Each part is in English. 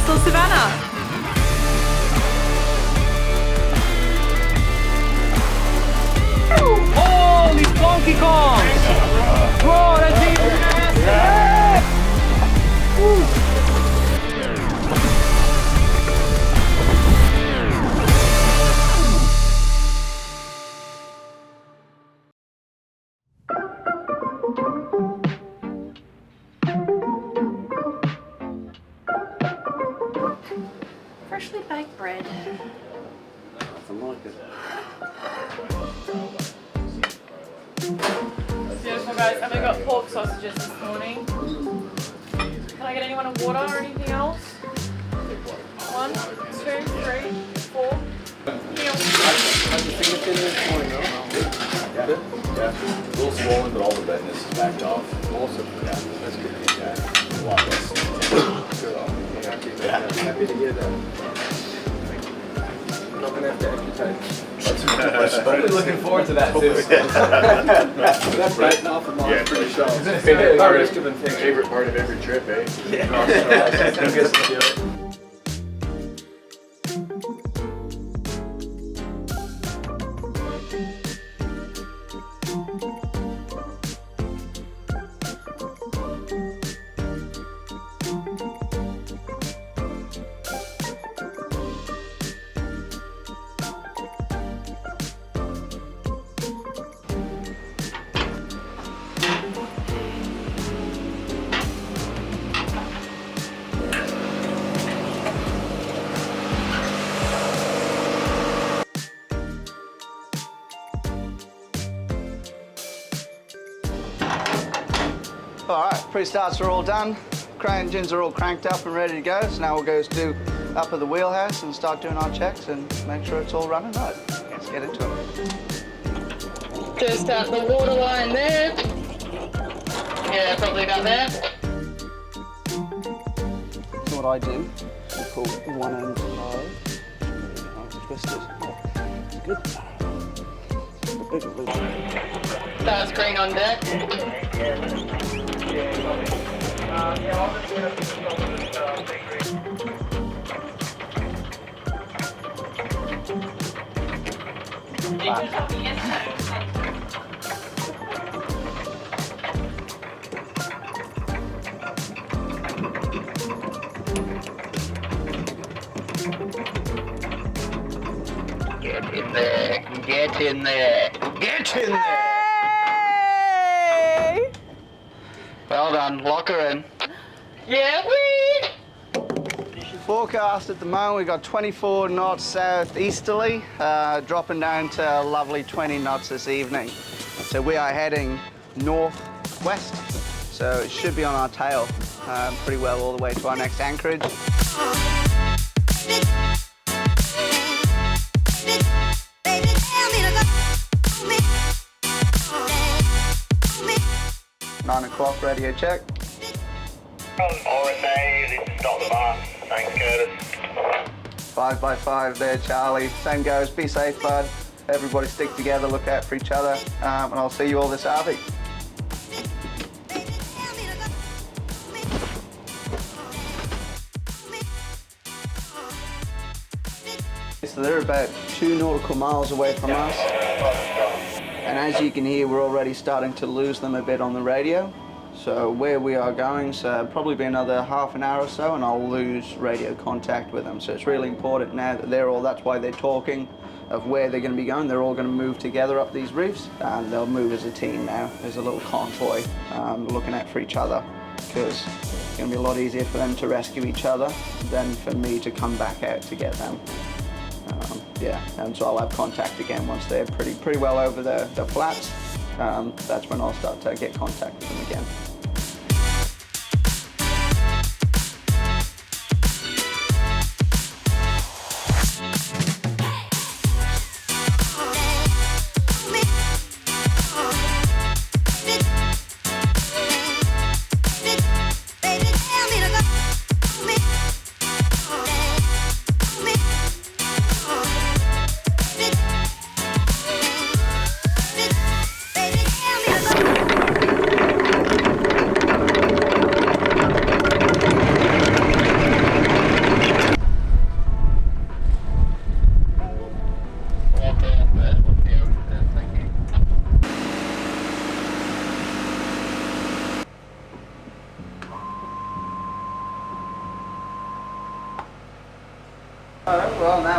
coastal savannah. Holy Donkey Kong! Bro, that's even nasty! Freshly baked bread. Beautiful guys, and we got pork sausages this morning. Can I get anyone a water or anything else? 1, 2, 3, 4. How's your fingertip this morning, though? Yeah. A little swollen, but all the redness is backed off. Awesome. Yeah, that's good. Yeah. A lot less. Good. Happy to hear that. I'm not gonna have to amputate. I'm looking forward to that too. That biting off of mine is pretty sharp. Favorite part of every trip, eh? Yeah. Alright, pre-starts are all done. Engines are all cranked up and ready to go. So now we'll go do up at the wheelhouse and start doing our checks and make sure it's all running right. Let's get into it. Just at the water line there. Yeah, probably about there. So what I do, I pull one end high, twist it. It's good. The bigger loop. That's green on deck. Get in there, get in there, get in there! Hey! Well done, lock her in. Yeah, wee! Forecast at the moment, we've got 24 knots southeasterly, dropping down to a lovely 20 knots this evening. So we are heading northwest, so it should be on our tail pretty well all the way to our next anchorage. Nine o'clock, radio check. RSA, this is Dr. Mark. Thanks, Curtis. 5x5 there, Charlie. Same goes, be safe, bud. Everybody stick together, look out for each other, and I'll see you all this RV. So they're about 2 nautical miles away from us. And as you can hear, we're already starting to lose them a bit on the radio. So where we are going, so probably be another half an hour or so, and I'll lose radio contact with them. So it's really important now that that's why they're talking of where they're going to be going. They're all going to move together up these reefs, and they'll move as a team now, as a little convoy, looking out for each other, because it's going to be a lot easier for them to rescue each other than for me to come back out to get them. Yeah, and so I'll have contact again once they're pretty well over the flats. That's when I'll start to get contact with them again.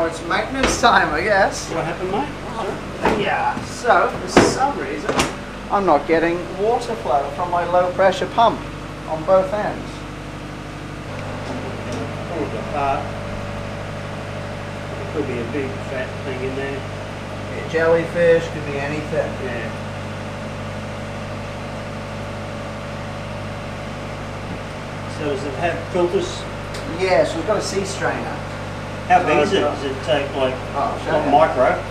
it's maintenance time, I guess. What happened, mate? Yeah, so for some reason I'm not getting water flow from my low pressure pump on both ends. Could be a big fat thing in there. A jellyfish, could be anything. Yeah. So does it have filters? Yeah, so we've got a sea strainer. How big is it? Does it take like show you. micro?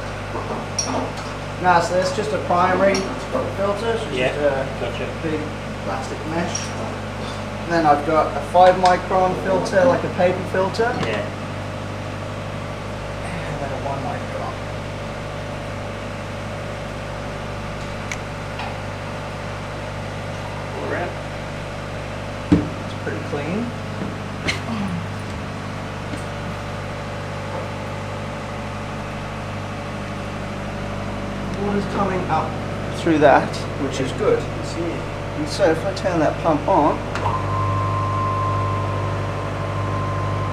No, so that's just a primary. It's got a filter, so it's Yeah, just a gotcha. big plastic mesh. And then I've got a 5 micron filter, like a paper filter. Yeah. And then a 1 micron. All around. It's pretty clean. Water's coming up through that, which is good. And so if I turn that pump on,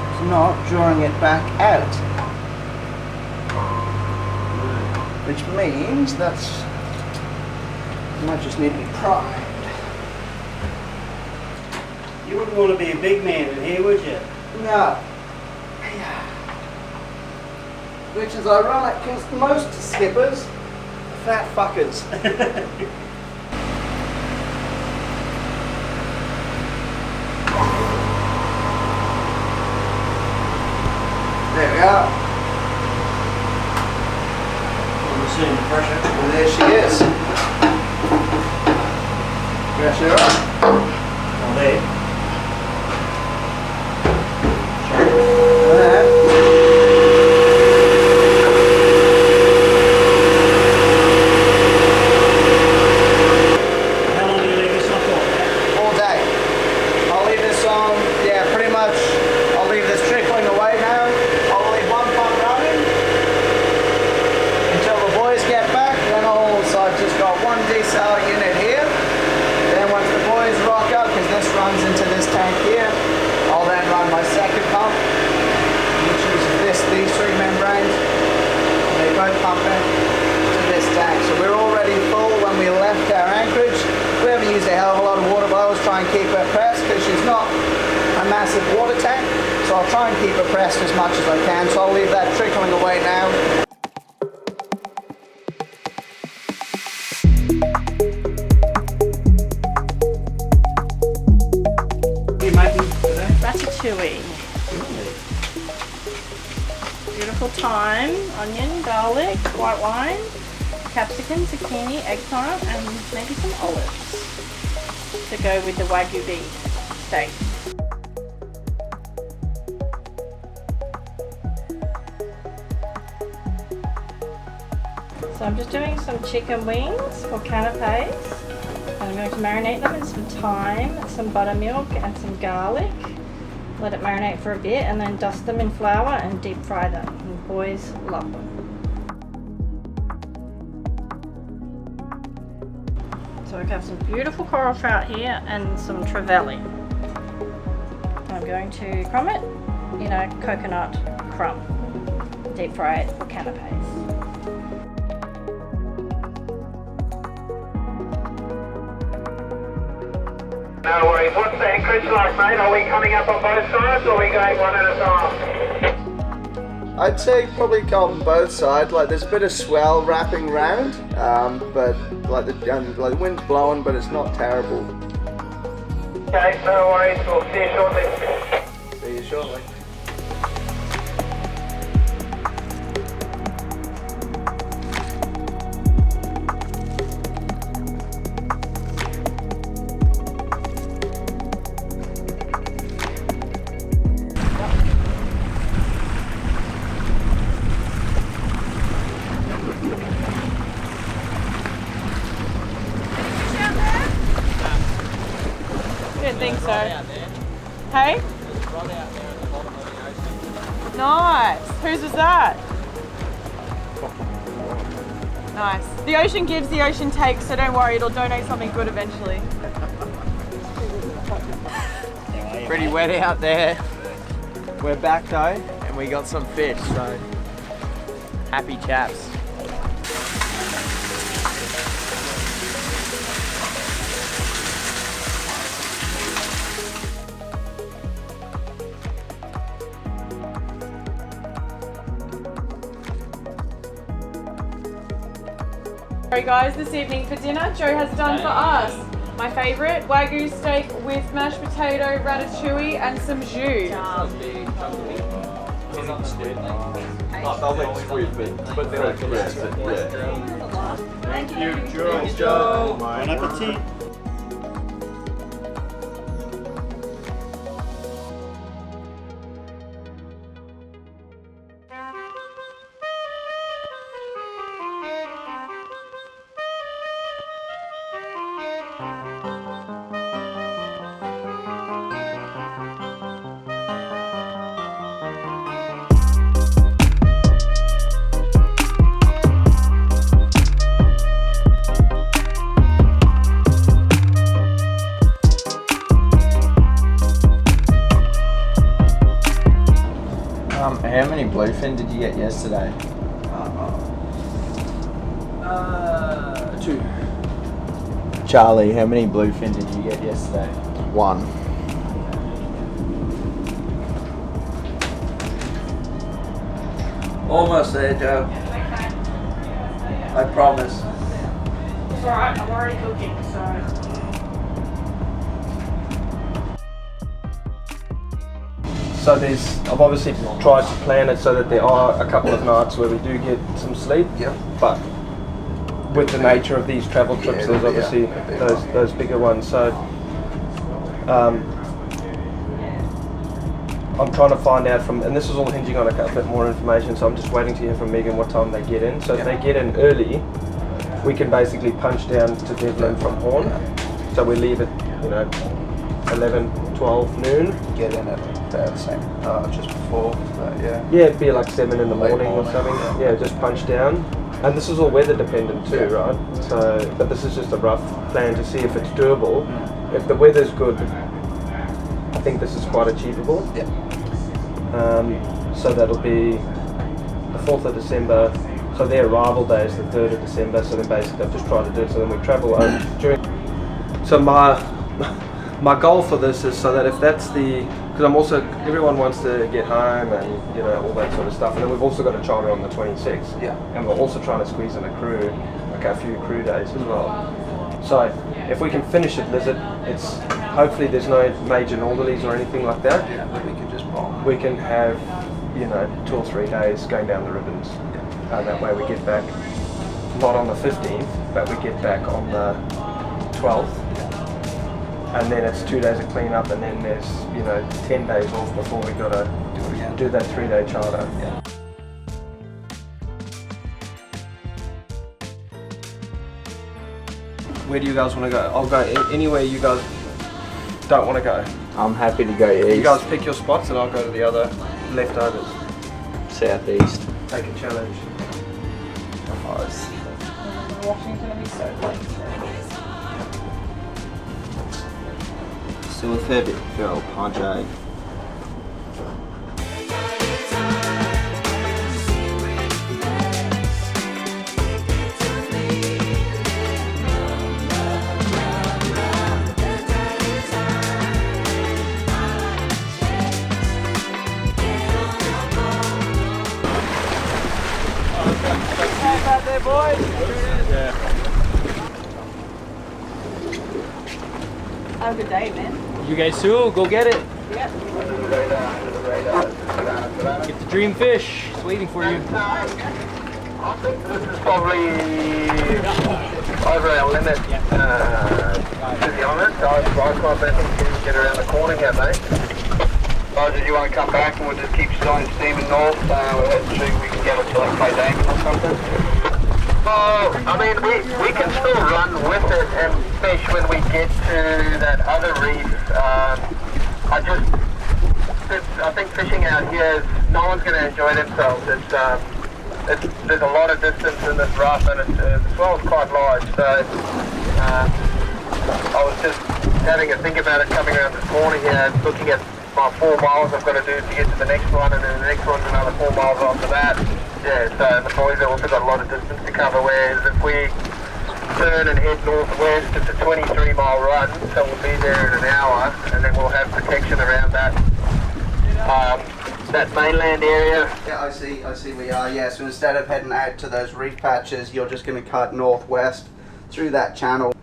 it's not drawing it back out. Which means that's, it might just need to be primed. You wouldn't want to be a big man in here, would you? No. Which is ironic because most skippers are fat fuckers. There we are. I'm seeing the pressure. And there she is. Pressure up. Oh, there. And then How long do you leave this on for? all day. I'll leave this on, yeah, pretty much. I'll leave this trickling away now. I'll leave one pump running until the boys get back. Then I've just got one desal unit here. Then once the boys rock up, because this runs into this tank here, I'll then run my second pump, which is these 3 membranes. They both pump into this tank. So we're already full when we left our anchorage. We haven't used a hell of a lot of water, but I always try and keep her pressed because she's not a massive water tank. So I'll try and keep her pressed as much as I can. So I'll leave that trickling away now. What are you making today? Ratatouille. Beautiful thyme, onion, garlic, white wine, capsicum, zucchini, eggplant, and maybe some olives to go with the Wagyu beef steak. So I'm just doing some chicken wings for canapes. I'm going to marinate them in some thyme, some buttermilk and some garlic. Let it marinate for a bit and then dust them in flour and deep fry them. And boys love them. So I have some beautiful coral trout here and some trevally. I'm going to crumb it in a coconut crumb. Deep fry it for canapes. No worries. What's the anchorage like, mate? Are we coming up on both sides or are we going one at a time? I'd say probably on both sides. Like there's a bit of swell wrapping round, but like the wind's blowing, but it's not terrible. Okay, no worries. We'll see you shortly. See you shortly. Didn't think so. Hey? Nice. Whose was that? Nice. The ocean gives, the ocean takes, so don't worry, it'll donate something good eventually. Pretty wet out there. We're back though, and we got some fish, so happy chaps. Alright guys, this evening for dinner, Joe has done for us my favourite Wagyu steak with mashed potato, ratatouille and some jus. I'll make sweet, but they like the Thank you. Cheers, Joe. Bon appetit. How many bluefin did you get yesterday? 2. Charlie, how many bluefin did you get yesterday? 1. Almost there, Joe. I promise. It's alright, I'm already cooking, so. So I've obviously tried to plan it so that there are a couple of nights where we do get some sleep. Yep. But with the nature of these travel trips, there's obviously those bigger ones. So I'm trying to find out and this is all hinging on a bit more information. So I'm just waiting to hear from Megan what time they get in. So if they get in early, we can basically punch down to Devlin from Horn. So we leave at 11, 12 noon. Get in at about the same, just before, yeah. Yeah, it'd be like 7 in the morning or something. Yeah, just punch down. And this is all weather dependent too, right? So, but this is just a rough plan to see if it's doable. If the weather's good, I think this is quite achievable. Yeah. So that'll be the 4th of December. So their arrival day is the 3rd of December. So then basically I've just tried to do it so then we travel home during. So my goal for this is so that if that's because everyone wants to get home and all that sort of stuff, and then we've also got a China on the 26th. Yeah. And we're also trying to squeeze in a crew, like a few crew days as well. So if we can finish at Lizard, it's hopefully there's no major northerlies or anything like that. Yeah, but we could just bomb. We can have 2 or 3 days going down the ribbons. That way we get back not on the 15th, but we get back on the 12th. And then it's 2 days of clean up, and then there's 10 days off before we gotta do that 3-day charter. Yeah. Where do you guys want to go? I'll go anywhere you guys don't want to go. I'm happy to go east. You guys pick your spots, and I'll go to the other leftovers. Southeast. Take a challenge. Washington will be so late. Still a fair bit to go, Poncho. Out there, boys. Have a good day, man. You guys too, go get it. Yep. Get the dream fish. It's waiting for you. I think this is probably over our limit, to be honest. I can't think we can get around the corner here, mate. Did you want to come back and we'll just keep steaming north? We'll see if we can get it to like Damon or something. Well, I mean, we can still run with it and fish when we get to that other reef. I think fishing out here, no one's going to enjoy themselves. There's a lot of distance in this rough, and as well as quite large. So I was just having a think about it coming around this corner here, looking at my 4 miles I've got to do to get to the next one, and then the next one's another 4 miles after that. Yeah, so the boys have also got a lot of distance to cover, whereas if we turn and head northwest, it's a 23-mile run, so we'll be there in an hour, and then we'll have protection around that mainland area. Yeah, I see we are, yeah. So instead of heading out to those reef patches, you're just going to cut northwest through that channel.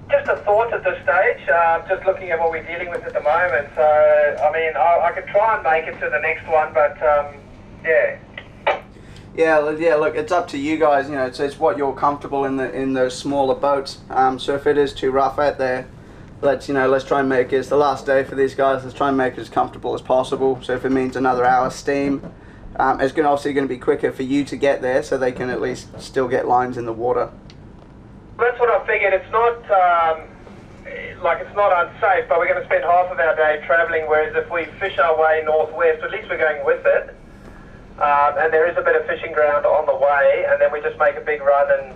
Just a thought at this stage, just looking at what we're dealing with at the moment. So, I mean, I could try and make it to the next one, but yeah. Yeah, look, it's up to you guys, you know, it's what you're comfortable in those smaller boats. So if it is too rough out there, let's try and make it, it's the last day for these guys, let's try and make it as comfortable as possible. So if it means another hour steam, it's obviously going to be quicker for you to get there so they can at least still get lines in the water. That's what I figured. It's not it's not unsafe, but we're going to spend half of our day travelling, whereas if we fish our way northwest, at least we're going with it. And there is a bit of fishing ground on the way, and then we just make a big run, and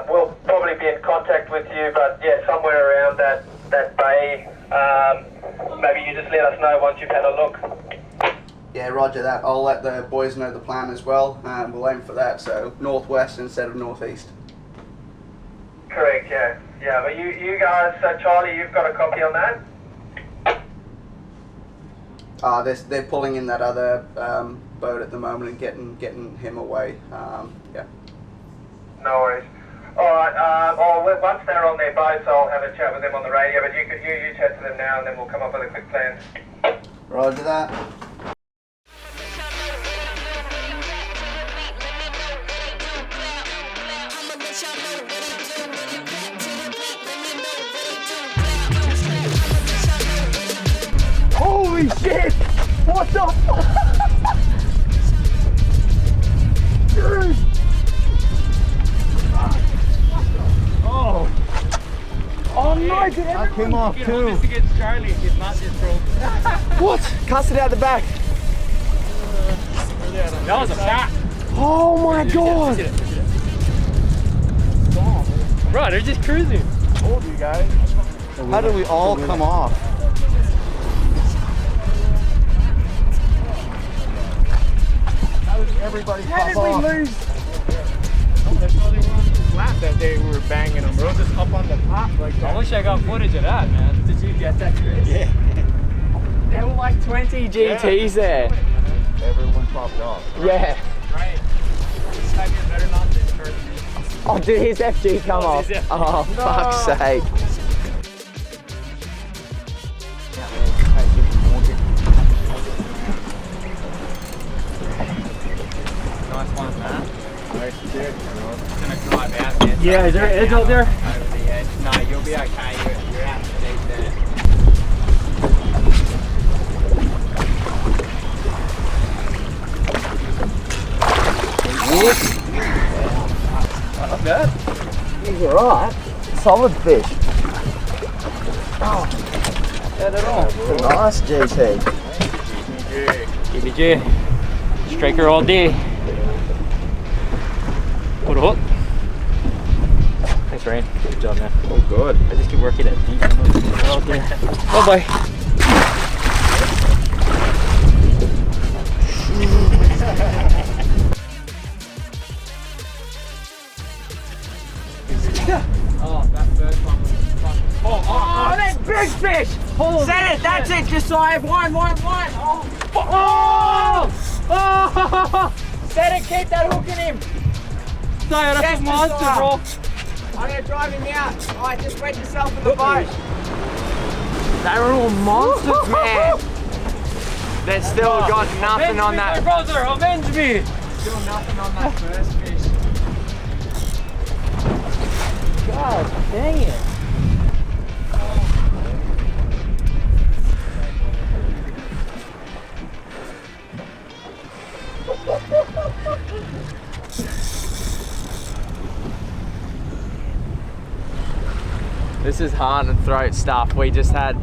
we'll probably be in contact with you, but yeah, somewhere around that bay. Maybe you just let us know once you've had a look. Yeah, roger that. I'll let the boys know the plan as well, and we'll aim for that, so northwest instead of northeast. Correct, yeah. Yeah, but you guys, Charlie, you've got a copy on that? They're pulling in that other boat at the moment and getting him away. Yeah. No worries. Alright, once they're on their boats, I'll have a chat with them on the radio, but you chat to them now and then we'll come up with a quick plan. Roger that. Holy shit! What the fuck? Dude! Oh! Oh no, did everyone... I came off too. This against Charlie, he's not just broke. What? Cast it out the back. That was a shot. Oh my god! Bro, they're just cruising. I told you guys. How did we all come off? How did everybody pop off? Lose? That's how they were on the flat that day. We were banging them, bro. Just up on the top like that. I wish I got footage of that, man. Did you get that, Chris? Yeah. There were like 20 GTs there. Everyone popped off. Yeah. Right. This time you better not disturb me. Oh, did his FG come off? Oh, no. Fuck's sake. Nice one, man. Nice kick, It's gonna drive out there. Yeah, is there an edge out there? Over the edge. No, you'll be okay. You're out deep there. Not bad. He's alright. Solid fish. Oh. Not at all. Nice GT. KBJ. Striker all day. Put a hook. Thanks, Ryan. Good job, man. Oh, good. I just keep working at deep. Bye bye. Oh, that first one was fucking. Oh, that big fish! Holy Set it, shit. That's it, just so I have one. Oh! Set it, keep that hook in him! Sorry, that's a monster, bro. I'm gonna drive him out. Alright, just spread yourself in the boat. They're all monsters, man. They've still got nothing on that. Brother, avenge me! Still nothing on that first fish. God dang it. This is heart and throat stuff. We just had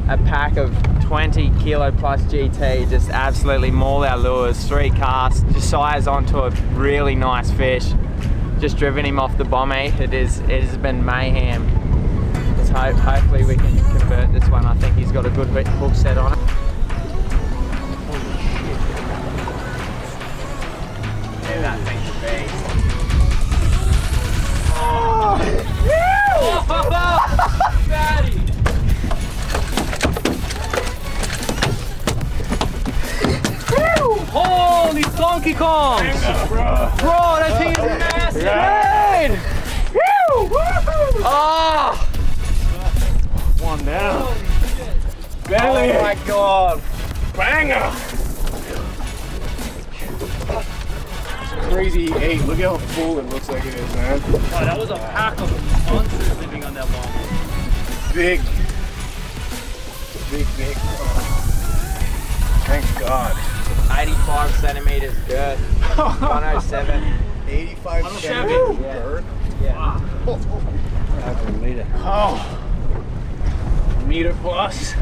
a pack of 20 kilo plus GT, just absolutely maul our lures, 3 casts, just size onto a really nice fish. Just driven him off the bomb. It has been mayhem. Let's hopefully we can convert this one. I think he's got a good hook set on it. that thing to be. Fatty! Holy Donkey Kong! Bro, that thing is massive! Right. Ah! One down. Belly! Oh my god! Banger! Crazy 8. Look how full it looks like it is, man. Oh, that was a pack of monsters living on that bomb. Big. Big. Thank God. 85 centimeters girth. 107. 85 centimeters girth. Yeah. Oh. Meter plus.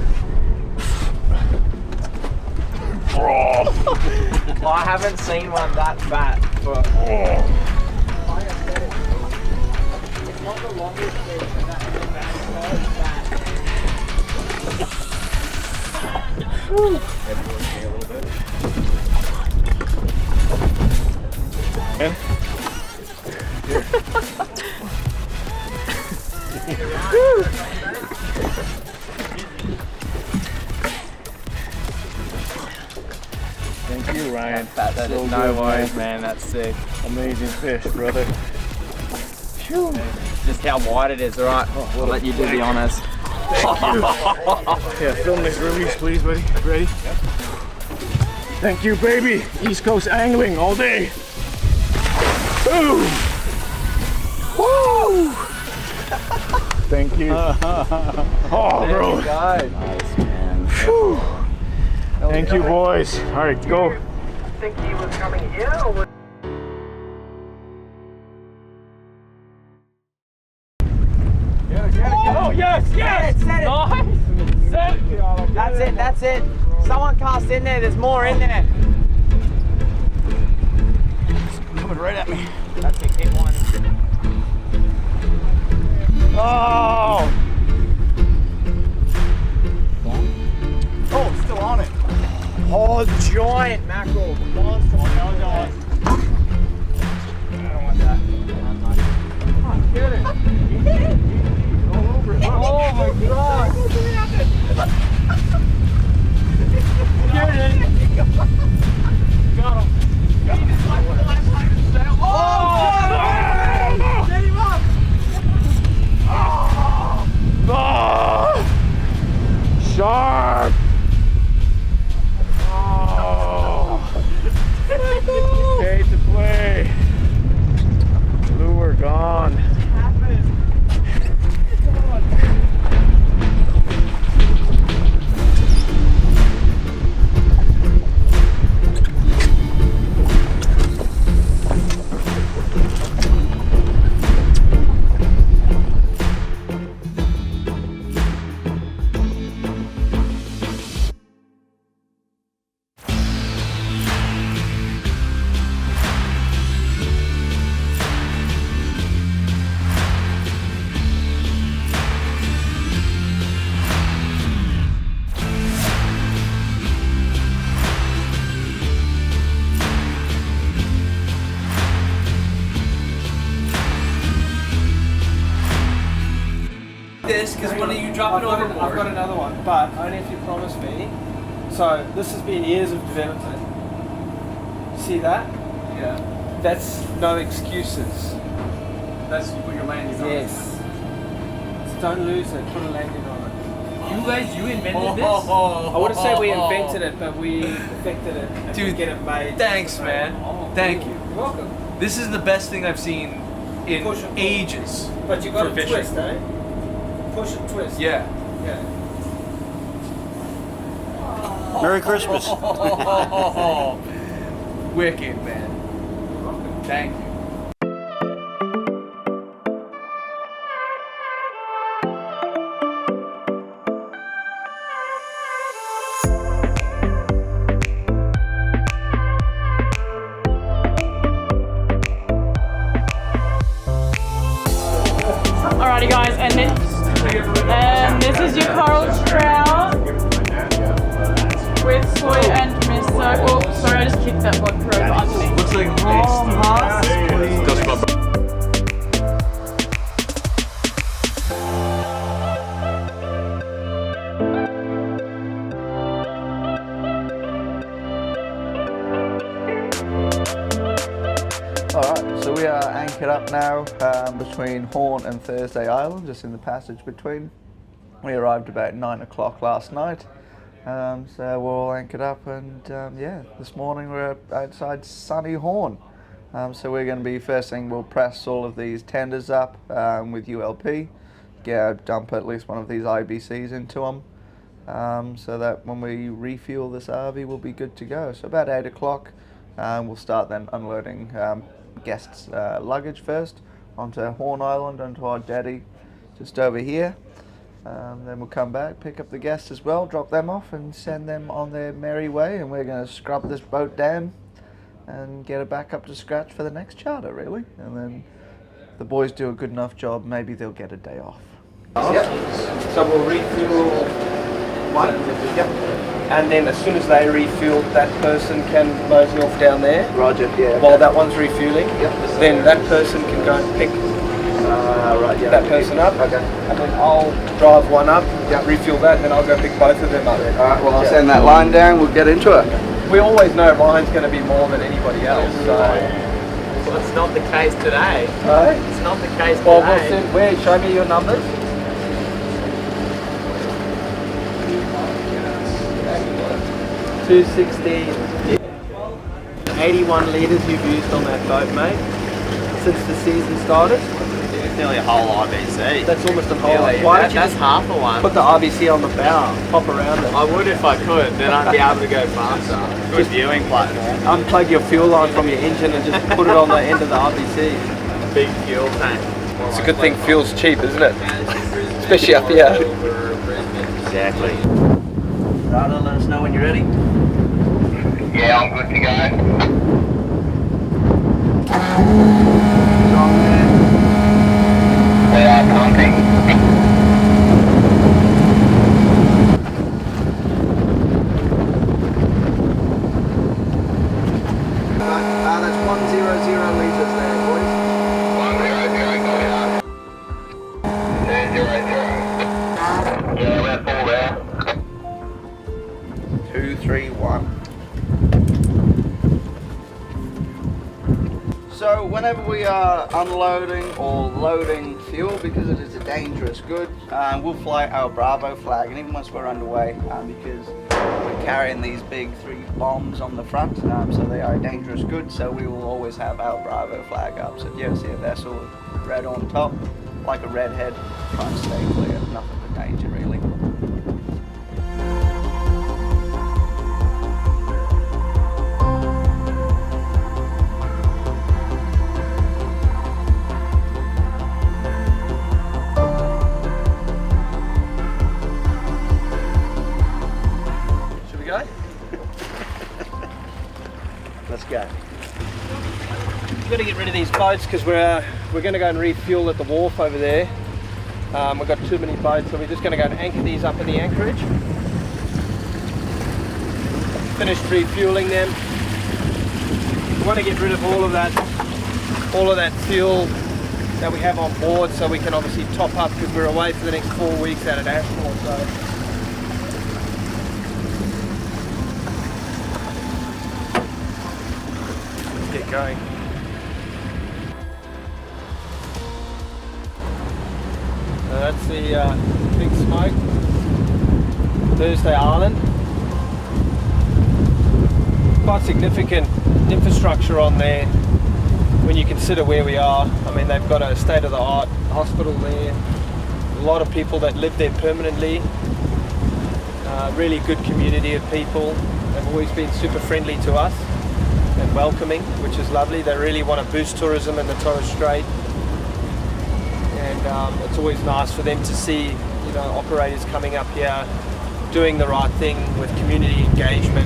Bro. Well, I haven't seen one that fat, but it's not the longest fish, but that's the best fat. Everyone's getting a little bit. Yeah. Thank you, Ryan. That So is no good, worries, man. That's sick. Amazing fish, brother. Phew. Just how wide it is, alright? We'll let you do the honors. Yeah, film this release, please, buddy. Ready? Thank you, baby. East Coast angling all day. Boom. Woo! Thank you. Oh, bro. Nice, man. Whew. Thank you, boys. All right, go. Think he was coming here or was Oh, yes! Set it! Nice! Set! That's it. Someone cast in there, there's more in there. Coming right at me. That's it, hit one. Oh! Oh, it's still on it. Oh, giant mackerel. Monster. I don't want that. Get it! All over it. Oh my god! Get it! Got him! Oh! Get him up! Oh! Sharp! Oh! Okay to play. Lure gone. This because when you drop it overboard. I've got another one, but only if you promise me. So this has been years of development. See that? Yeah. That's no excuses. That's you put your landing on. Yes. So don't lose it. Put a landing on it. You invented this? I wouldn't say we invented it, but we perfected it. And Dude, we get it made. Thanks, man. Thank you. You're welcome. This is the best thing I've seen in Push and pull. ages. But you got for to fishing. twist, eh? Push and twist. Yeah. Yeah. Merry Christmas. Wicked, man. Thank you. Alrighty guys, and this is your coral trout with soy and miso. Oh, sorry, I just kicked that vodka over underneath. like home, huh? Alright, so we are anchored up now between Horn and Thursday Island, just in the passage between. We arrived about 9 o'clock last night, so we're all anchored up, and yeah, this morning we're outside sunny Horn. So we're going to be, first thing, we'll press all of these tenders up with ULP, dump at least one of these IBCs into them, so that when we refuel this RV we'll be good to go. So about 8 o'clock we'll start then unloading guests' luggage first onto Horn Island, onto our jetty just over here. Then we'll come back, pick up the guests as well, drop them off and send them on their merry way, and we're going to scrub this boat down and get it back up to scratch for the next charter, really. And then if the boys do a good enough job, maybe they'll get a day off. Yep. So we'll refuel one. Yep. And then as soon as they refuel, that person can mosey off down there. Roger, yeah. While that one's refueling. Yep. Then that person can go and pick that person up. Okay. And then I'll drive one up, refuel that, and then I'll go pick both of them up. Alright, well I'll send that line down, we'll get into it. We always know Ryan's going to be more than anybody else, so... Well, it's not the case today. Right? It's not the case Well, today. we'll send, where, show me your numbers. 260. 81 litres you've used on that boat, mate, since the season started. It's nearly a whole IBC. That's almost a whole. Nearly. Why don't you That's just half of one. put the RBC on the bow, hop around it? I would if I could, then I'd be able to go faster. Good viewing platform. Unplug your fuel line from your engine and just put it on the end of the RBC. Big fuel tank. It's a good thing fuel's cheap, isn't it? Especially up here. Exactly. Rada, let us know when you're ready. Yeah, I'm good to go. We are pumping. That's 100 litres there, boys. 100, got it. 200. Yeah, we're full there. 231. So whenever we are unloading or loading fuel, because it is a dangerous good, we'll fly our Bravo flag, and even once we're underway, because we're carrying these big 3 bombs on the front, so they are a dangerous good, so we will always have our Bravo flag up. So if you ever see a vessel with red on top, like a redhead, try and stay clear, nothing but danger really. Let's go. We've got to get rid of these boats because we're going to go and refuel at the wharf over there. We've got too many boats, so we're just going to go and anchor these up in the anchorage. Finished refueling them. We want to get rid of all of that fuel that we have on board, so we can obviously top up because we're away for the next 4 weeks out at Ashmore. So. Get going. That's the big smoke, Thursday Island. Quite significant infrastructure on there when you consider where we are. I mean, they've got a state-of-the-art hospital there, a lot of people that live there permanently, really good community of people. They've always been super friendly to us and welcoming, which is lovely. They really want to boost tourism in the Torres Strait, and it's always nice for them to see, you know, operators coming up here doing the right thing with community engagement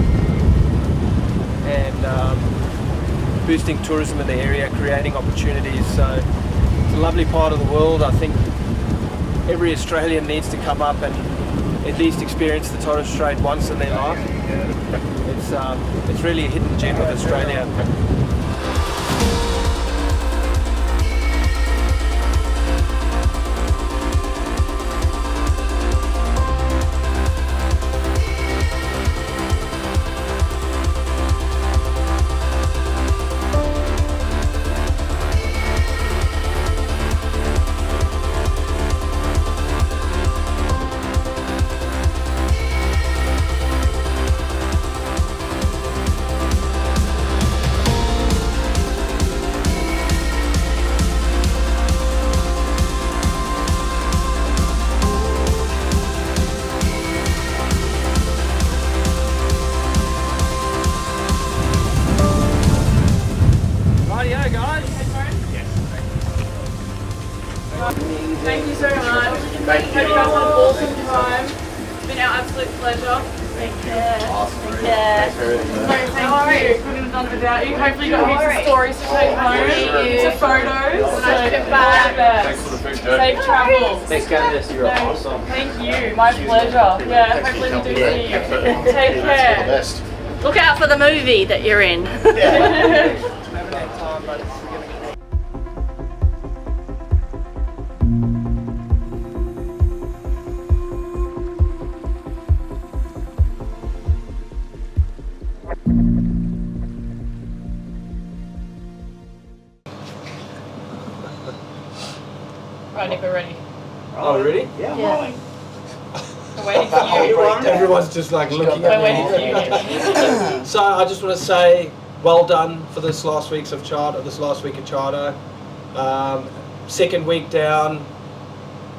and boosting tourism in the area, creating opportunities. So it's a lovely part of the world. I think every Australian needs to come up and at least experience the Torres Strait once in their life. It's really a hidden gem of Australia. Thank you so much. Thank you. Hope you guys had an awesome time. It's been our absolute pleasure. Take care. Awesome. Take care. Thank you. Couldn't have done it without you. Hopefully you got heaps of stories to take home, to photos. Thanks for the food, Joe. Safe travels. Thanks, Candice. You're awesome. Thank you. My pleasure. Yeah, hopefully we do see you. Take care. Best. Look out for the movie that you're in. Right, Nick, we're ready. Oh, ready? Yeah. We're waiting for you. Everyone's just like looking We're at waiting for me. you. So I just want to say, well done for this last week of charter. Second week down,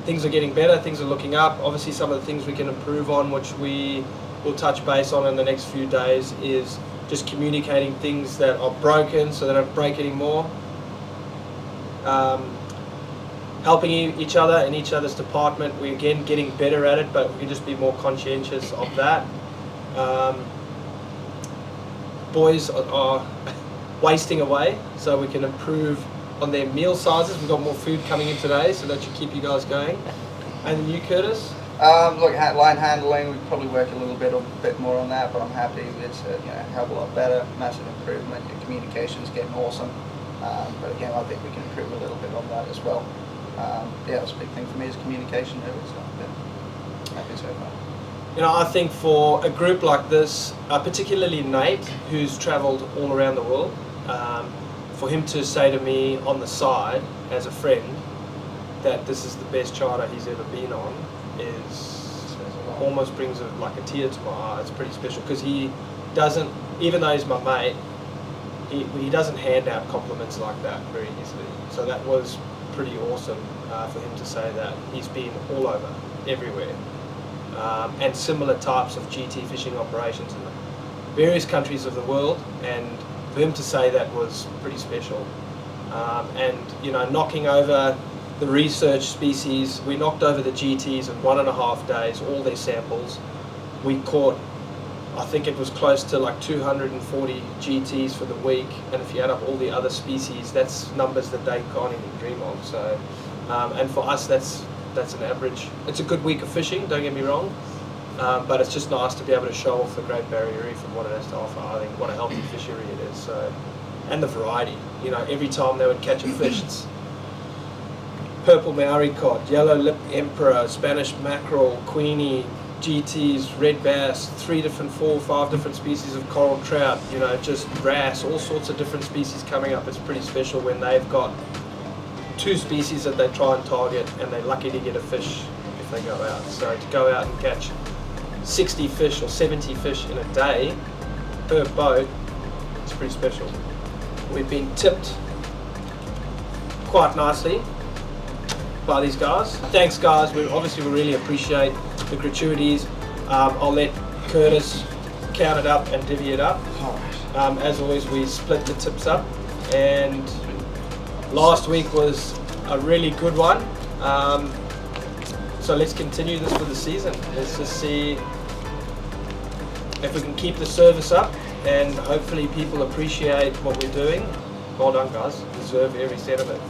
things are getting better. Things are looking up. Obviously, some of the things we can improve on, which we will touch base on in the next few days, is just communicating things that are broken so they don't break anymore. Helping each other in each other's department. We're again getting better at it, but we can just be more conscientious of that. Boys are wasting away, so we can improve on their meal sizes. We've got more food coming in today, so that should keep you guys going. And then you, Curtis? Look, line handling, we probably work a bit more on that, but I'm happy. It's a hell of a lot better, massive improvement. Your communication's getting awesome, but again, I think we can improve a little bit on that as well. That's a big thing for me is communication really, so yeah, happy so far. I think for a group like this, particularly Nate, who's travelled all around the world, for him to say to me on the side, as a friend, that this is the best charter he's ever been on, almost brings a tear to my eye. It's pretty special, because he doesn't, even though he's my mate, he doesn't hand out compliments like that very easily. So that was pretty awesome for him to say that. He's been all over, everywhere, and similar types of GT fishing operations in various countries of the world, and for him to say that was pretty special. And knocking over the research species, we knocked over the GTs in 1.5 days, all their samples. We caught, I think it was close to 240 GTs for the week, and if you add up all the other species, that's numbers that they can't even dream of. So, and for us, that's an average. It's a good week of fishing, don't get me wrong, but it's just nice to be able to show off the Great Barrier Reef and what it has to offer. I think what a healthy fishery it is. So, and the variety. Every time they would catch a fish, it's purple Maori cod, yellow lip emperor, Spanish mackerel, queenie, GTs, red bass, 4 or 5 different species of coral trout, just wrasse, all sorts of different species coming up. It's pretty special when they've got 2 species that they try and target, and they're lucky to get a fish if they go out. So to go out and catch 60 fish or 70 fish in a day per boat, it's pretty special. We've been tipped quite nicely by these guys. Thanks guys, we really appreciate the gratuities. I'll let Curtis count it up and divvy it up. As always, we split the tips up, and last week was a really good one. So let's continue this for the season. Let's just see if we can keep the service up, and hopefully people appreciate what we're doing. Well done guys, deserve every cent of it.